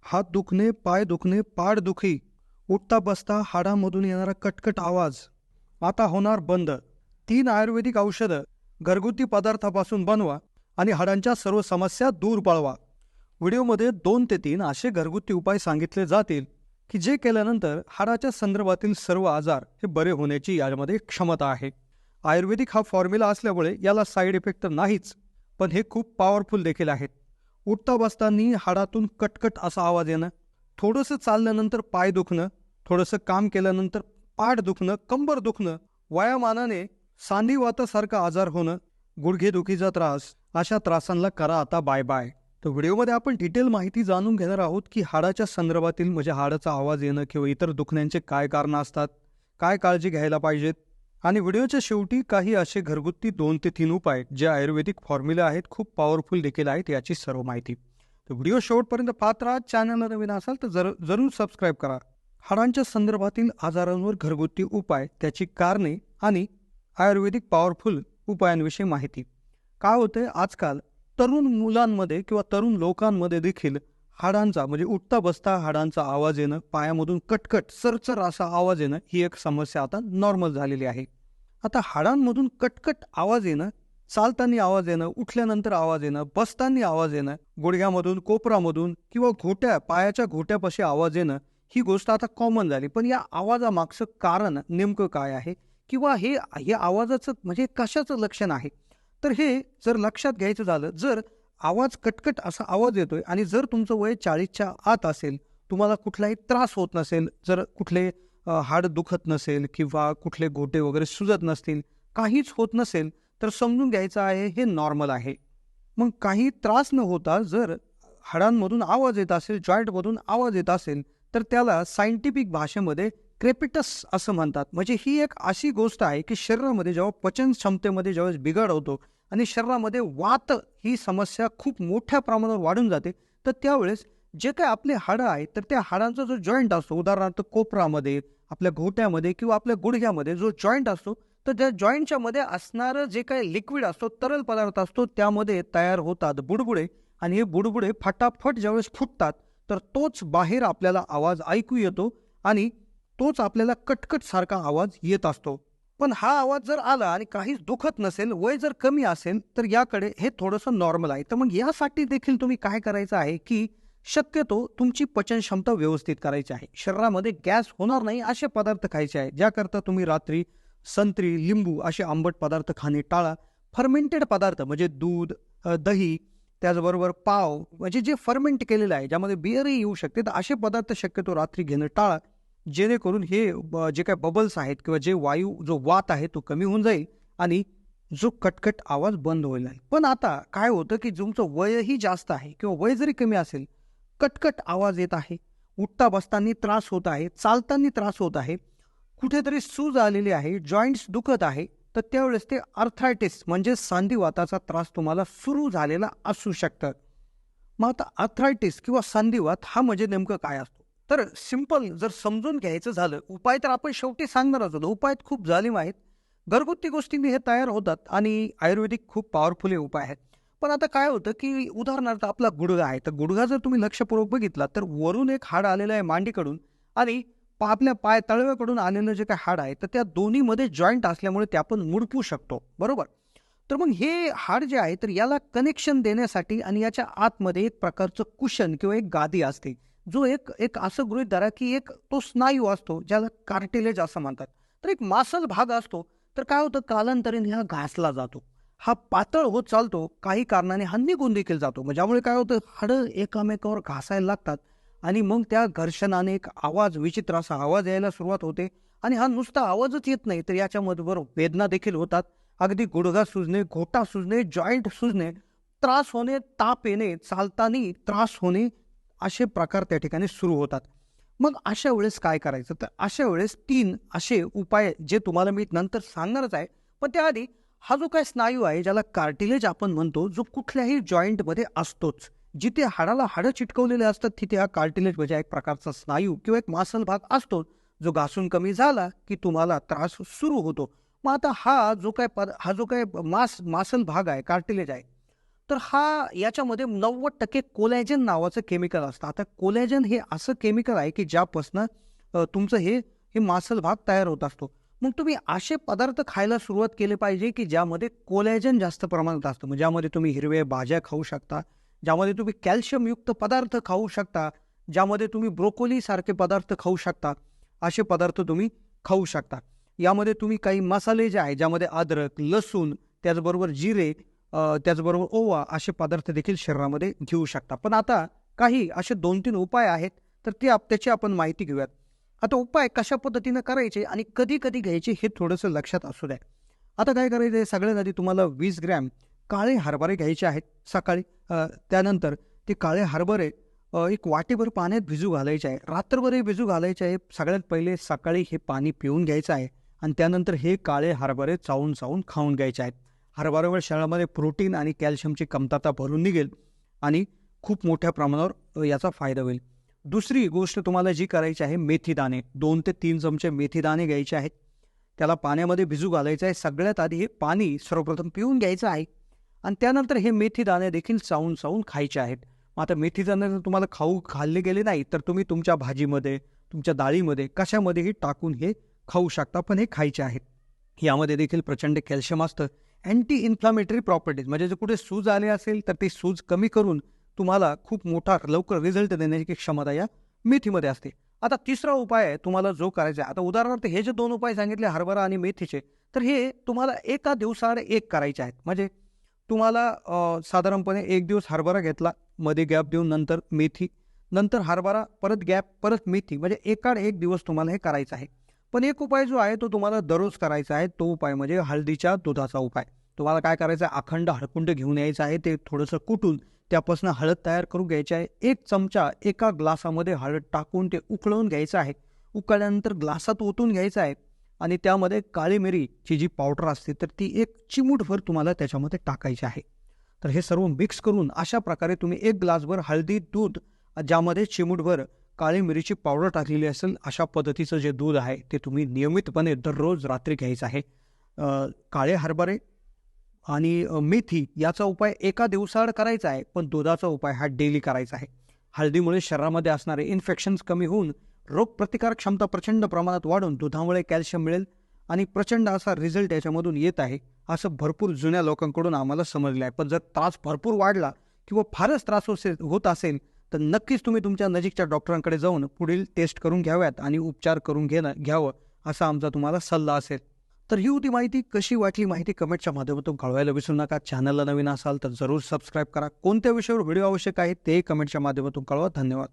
हात दुखणे, पाय दुखणे, पाठदुखी, उठता बसता हाडांमधून येणारा कटकट आवाज आता होणार बंद. 3 आयुर्वेदिक औषधं घरगुती पदार्थापासून बनवा आणि हाडांच्या सर्व समस्या दूर पळवा. व्हिडिओमध्ये 2 ते 3 असे घरगुती उपाय सांगितले जातील की जे केल्यानंतर हाडाच्या संदर्भातील सर्व आजार हे बरे होण्याची यामध्ये क्षमता आहे. आयुर्वेदिक हा फॉर्म्युला असल्यामुळे याला साईड इफेक्ट तर नाहीच, पण हे खूप पॉवरफुल देखील आहेत. उठता बसताना हाडातून कटकट असा आवाज येणं, थोडंसं चालल्यानंतर पाय दुखणं, थोडंसं काम केल्यानंतर पाठ दुखणं, कंबर दुखणं, वयामानाने सांधिवातासारखा आजार होणं, गुडघेदुखीचा त्रास, अशा त्रासांना करा आता बाय बाय. तर व्हिडिओमध्ये आपण डिटेल माहिती जाणून घेणार आहोत की हाडाच्या संदर्भातील म्हणजे हाडाचा आवाज येणं किंवा इतर दुखण्यांचे काय कारणं असतात, काय काळजी घ्यायला पाहिजेत, आणि व्हिडिओच्या शेवटी काही असे घरगुती 2 ते 3 उपाय जे आयुर्वेदिक फॉर्म्युला आहेत, खूप पॉवरफुल देखील आहेत, याची सर्व माहिती. तर व्हिडिओ शेवटपर्यंत पाहत राहा. चॅनलला नवीन असाल तर जरूर सबस्क्राईब करा. हाडांच्या संदर्भातील आजारांवर घरगुती उपाय, त्याची कारणे आणि आयुर्वेदिक पॉवरफुल उपायांविषयी माहिती. काय होतंय आजकाल तरुण मुलांमध्ये किंवा तरुण लोकांमध्ये देखील हाडांचा म्हणजे उठता बसता हाडांचा आवाज येणं, पायामधून कटकट सरचर असा आवाज येणं ही एक समस्या आता नॉर्मल झालेली आहे. आता हाडांमधून कटकट आवाज येणं, चालताना आवाज येणं, उठल्यानंतर आवाज येणं, बसताना आवाज येणं, गुडघ्यामधून, कोपरामधून किंवा पायाच्या घोट्यापाशी आवाज येणं, ही गोष्ट आता कॉमन झाली. पण या आवाजामागचं कारण नेमकं काय आहे किंवा हे आवाजाचं म्हणजे कशाचं लक्षण आहे? तर हे जर लक्षात घ्यायचं झालं, जर आवाज कटकट असा आवाज येतोय आणि जर तुमचं वय 40च्या आत असेल, तुम्हाला कुठलाही त्रास होत नसेल, जर कुठले हाड दुखत नसेल किंवा कुठले गोटे वगैरे सुजत नसतील, काहीच होत नसेल, तर समजून घ्यायचं आहे हे नॉर्मल आहे. मग काही त्रास न होता जर हाडांमधून आवाज येत असेल, जॉईंटमधून आवाज येत असेल, तर त्याला सायंटिफिक भाषेमध्ये क्रेपिटस असं म्हणतात. म्हणजे ही एक अशी गोष्ट आहे की शरीरामध्ये जेव्हा पचन क्षमतेमध्ये ज्यावेळेस बिघाड होतो आणि शरीरामध्ये वात ही समस्या खूप मोठ्या प्रमाणावर वाढून जाते, तर त्यावेळेस जे काही आपले हाडं आहेत, तर त्या हाडांचा जो जॉईंट असतो, उदाहरणार्थ कोपरामध्ये, आपल्या घोट्यामध्ये किंवा आपल्या गुडघ्यामध्ये जो जॉईंट असतो, तर त्या जॉईंटच्या मध्ये असणारं जे काही लिक्विड असतो, तरल पदार्थ असतो, त्यामध्ये तयार होतात बुडबुडे आणि हे बुडबुडे फटाफट ज्यावेळेस फुटतात, तर तोच बाहेर आपल्याला आवाज ऐकू येतो आणि तोच आपल्याला कटकट सारखा आवाज येत असतो. पण हा आवाज जर आला आणि काहीच दुखत नसेल, वय जर कमी असेल, तर याकडे हे थोडंसं नॉर्मल आहे. तर मग यासाठी देखील तुम्ही काय करायचं आहे की शक्यतो तुमची पचन क्षमता व्यवस्थित करायची आहे. शरीरामध्ये गॅस होणार नाही असे पदार्थ खायचे आहेत, ज्याकरता तुम्ही रात्री संत्री, लिंबू असे आंबट पदार्थ खाणे टाळा. फर्मेंटेड पदार्थ म्हणजे दूध, दही, त्याचबरोबर पाव म्हणजे जे फर्मेंट केलेलं आहे, ज्यामध्ये बिअरही येऊ शकते, तर असे पदार्थ शक्यतो रात्री घेणं टाळा. जेणेकरून हे जे काही बबल्स आहेत किंवा जे वायू जो वात आहे तो कमी होऊन जाईल आणि जो कटकट आवाज बंद होईल. पण आता काय होतं की तुमचं वयही जास्त आहे किंवा वय जरी कमी असेल, कटकट आवाज येत आहे, उठता बसताना त्रास होत आहे, चालताना त्रास होत आहे, कुठेतरी सूज आलेली आहे, जॉईंट्स दुखत आहे, तर त्यावेळेस ते आर्थरायटिस म्हणजे सांधिवाताचा त्रास तुम्हाला सुरू झालेला असू शकतं. मग आता आर्थरायटिस किंवा संधिवात हा म्हणजे नेमकं काय असतो? तर सिंपल जर समजून घ्यायचं झालं, उपाय तर आपण शेवटी सांगणारच होतो. उपाय खूप जालीम आहेत. घरगुती गोष्टींनी हे तयार होतात आणि आयुर्वेदिक खूप पॉवरफुल हे उपाय आहेत. पण आता काय होतं, की उदाहरणार्थ आपला गुडघा आहे. तर गुडघा जर तुम्ही लक्षपूर्वक बघितला, तर वरून एक हाड आलेलं आहे मांडीकडून आणि आपल्या पाय तळव्याकडून आलेलं जे काही हाड आहे, तर त्या दोन्हीमध्ये जॉईंट असल्यामुळे ते आपण मुडपू शकतो. बरोबर? तर मग हे हाड जे आहे, तर याला कनेक्शन देण्यासाठी आणि याच्या आतमध्ये एक प्रकारचं कुशन किंवा एक गादी असते, जो एक एक असं गृहीत धरा की एक तो स्नायू असतो, ज्याला कार्टिलेज असं म्हणतात. तर एक मासल भाग असतो. तर काय होतं, कालांतराने हा घासला जातो, हा पातळ होत चालतो, काही कारणाने हा निघून देखील जातो. मग ज्यामुळे काय होतं, हाडं एकामेकावर घासायला लागतात आणि मग त्या घर्षणाने एक आवाज, विचित्र असा आवाज यायला सुरुवात होते. आणि हा नुसता आवाजच येत नाही, तर याच्यामध्ये वेदना देखील होतात. अगदी गुडघा सुजणे, घोटा सुजणे, जॉईंट सुजणे, त्रास होणे, ताप येणे, चालताना त्रास होणे, असे प्रकार त्या ठिकाणी सुरू होतात. मग अशा वेळेस काय करायचं? तर अशा वेळेस 3 असे उपाय जे तुम्हाला मी नंतर सांगणारच आहे. पण त्याआधी हा जो काही स्नायू आहे, ज्याला कार्टिलेज आपण म्हणतो, जो कुठल्याही जॉईंटमध्ये असतोच. जिथे हाडाला हाडं चिटकवलेले असतात, तिथे हा कार्टिलेज म्हणजे एक प्रकारचा स्नायू किंवा एक मासल भाग असतो, जो घासून कमी झाला की तुम्हाला त्रास सुरू होतो. मग आता हा जो काही मासल भाग आहे, कार्टिलेज आहे, तर याच्यामध्ये 90% कोलॅजन नावाचं केमिकल असतं. आता कोलॅजन हे असं केमिकल आहे की ज्यापासनं तुमचं हे मांसल भाग तयार होत असतो. मग तुम्ही असे पदार्थ खायला सुरुवात केली पाहिजे की ज्यामध्ये कोलॅजन जास्त प्रमाणात असतं. म्हणजे ज्यामध्ये तुम्ही हिरव्या भाज्या खाऊ शकता, ज्यामध्ये तुम्ही कॅल्शियमयुक्त पदार्थ खाऊ शकता, ज्यामध्ये तुम्ही ब्रोकोलीसारखे पदार्थ खाऊ शकता. असे पदार्थ तुम्ही खाऊ शकता. यामध्ये तुम्ही काही मसाले जे आहे, ज्यामध्ये अद्रक, लसूण, त्याचबरोबर जिरे, त्याचबरोबर ओवा असे पदार्थ देखील शरीरामध्ये घेऊ शकता. पण आता काही असे 2-3 उपाय आहेत, तर त्याची आपण माहिती घेऊयात. आता उपाय कशा पद्धतीनं करायचे आणि कधी-कधी घ्यायचे हे थोडंसं लक्षात असू द्या. आता काय करायचं आहे, सगळ्यात आधी तुम्हाला 20 ग्रॅम काळे हरभरे घ्यायचे आहेत सकाळी. त्यानंतर ते काळे हरभरे एक वाटीभर पाण्यात भिजू घालायचे आहे. रात्रभरही भिजू घालायचे आहे. सगळ्यात पहिले सकाळी हे पाणी पिऊन घ्यायचं आहे आणि त्यानंतर हे काळे हरभरे चावून खाऊन घ्यायचे आहेत. हरभऱ्यावर शरीरामध्ये प्रोटीन आणि कॅल्शियमची कमतरता भरून निघेल आणि खूप मोठ्या प्रमाणावर याचा फायदा होईल. दुसरी गोष्ट तुम्हाला जी करायची आहे, मेथी दाणे 2 ते 3 चमचे मेथी दाणे घ्यायचे आहेत. त्याला पाण्यामध्ये भिजू घालायचं आहे. सगळ्यात आधी हे पाणी सर्वप्रथम पिऊन घ्यायचं आहे आणि त्यानंतर हे मेथी दाणे देखील चावून खायचे आहेत. मग आता मेथी दाणे जर तुम्हाला खाल्ले गेले नाही, तर तुम्ही तुमच्या भाजीमध्ये, तुमच्या डाळीमध्ये, कशामध्येही टाकून हे खाऊ शकता, पण हे खायचे आहेत. यामध्ये देखील प्रचंड कॅल्शियम असतं. अँटी इन्फ्लामेटरी प्रॉपर्टीज म्हणजे जर कुठे सूज आली असेल तर ती सूज कमी करून तुम्हाला खूप मोठा लवकर रिझल्ट देण्याची क्षमता या मेथीमध्ये असते. आता तिसरा उपाय आहे तुम्हाला जो करायचा आहे. आता उदाहरणार्थ हे जे 2 उपाय सांगितले हरभरा आणि मेथीचे, तर हे तुम्हाला एका दिवसाआड एक करायचे आहेत. म्हणजे तुम्हाला साधारणपणे 1 दिवस हरभरा घेतला, मध्ये गॅप देऊन नंतर मेथी, नंतर हरभरा, परत गॅप, परत मेथी, म्हणजे एकाड एक दिवस तुम्हाला हे करायचं आहे. पण एक उपाय जो आहे तो तुम्हाला दररोज करायचा आहे. तो उपाय म्हणजे हळदीच्या दुधाचा उपाय. तुम्हाला काय करायचं आहे, अखंड हळकुंड घेऊन यायचं आहे. ते थोडंसं कुटून त्यापासून हळद तयार करून घ्यायची आहे. 1 चमचा एका ग्लासामध्ये हळद टाकून ते उकळवून घ्यायचं आहे. उकळल्यानंतर ग्लासात ओतून घ्यायचं आहे आणि त्यामध्ये काळी मिरीची जी पावडर असते तर ती 1 चिमूटभर तुम्हाला त्याच्यामध्ये टाकायची आहे. तर हे सर्व मिक्स करून अशा प्रकारे तुम्ही 1 ग्लासभर हळदी दूध, ज्यामध्ये चिमूटभर काळी मिरीची पावडर टाकलेली असेल, अशा पद्धतीचं जे दूध आहे ते तुम्ही नियमितपणे दररोज रात्री घ्यायचं आहे. काळे हरभरे आणि मेथी याचा उपाय एका दिवसाआड करायचा आहे, पण दुधाचा उपाय हा डेली करायचा आहे. हळदीमुळे शरीरामध्ये असणारे इन्फेक्शन्स कमी होऊन रोगप्रतिकारक क्षमता प्रचंड प्रमाणात वाढून दुधामुळे कॅल्शियम मिळेल आणि प्रचंड असा रिझल्ट याच्यामधून येत आहे, असं भरपूर जुन्या लोकांकडून आम्हाला समजलं आहे. पण जर त्रास भरपूर वाढला किंवा फारच त्रास होत असेल तर नक्कीच तुम्ही तुमच्या नजीकच्या डॉक्टरांकडे जाऊन पुढील टेस्ट करून घ्याव्यात आणि उपचार करून घ्यावं असा आमचा तुम्हाला सल्ला असेल. तर ही होती माहिती. कशी वाटली माहिती कमेंटच्या माध्यमातून कळवायला विसरू नका. चॅनलला नवीन असाल तर जरूर सबस्क्राईब करा. कोणत्या विषयावर व्हिडिओ आवश्यक आहे ते कमेंटच्या माध्यमातून कळवा. धन्यवाद.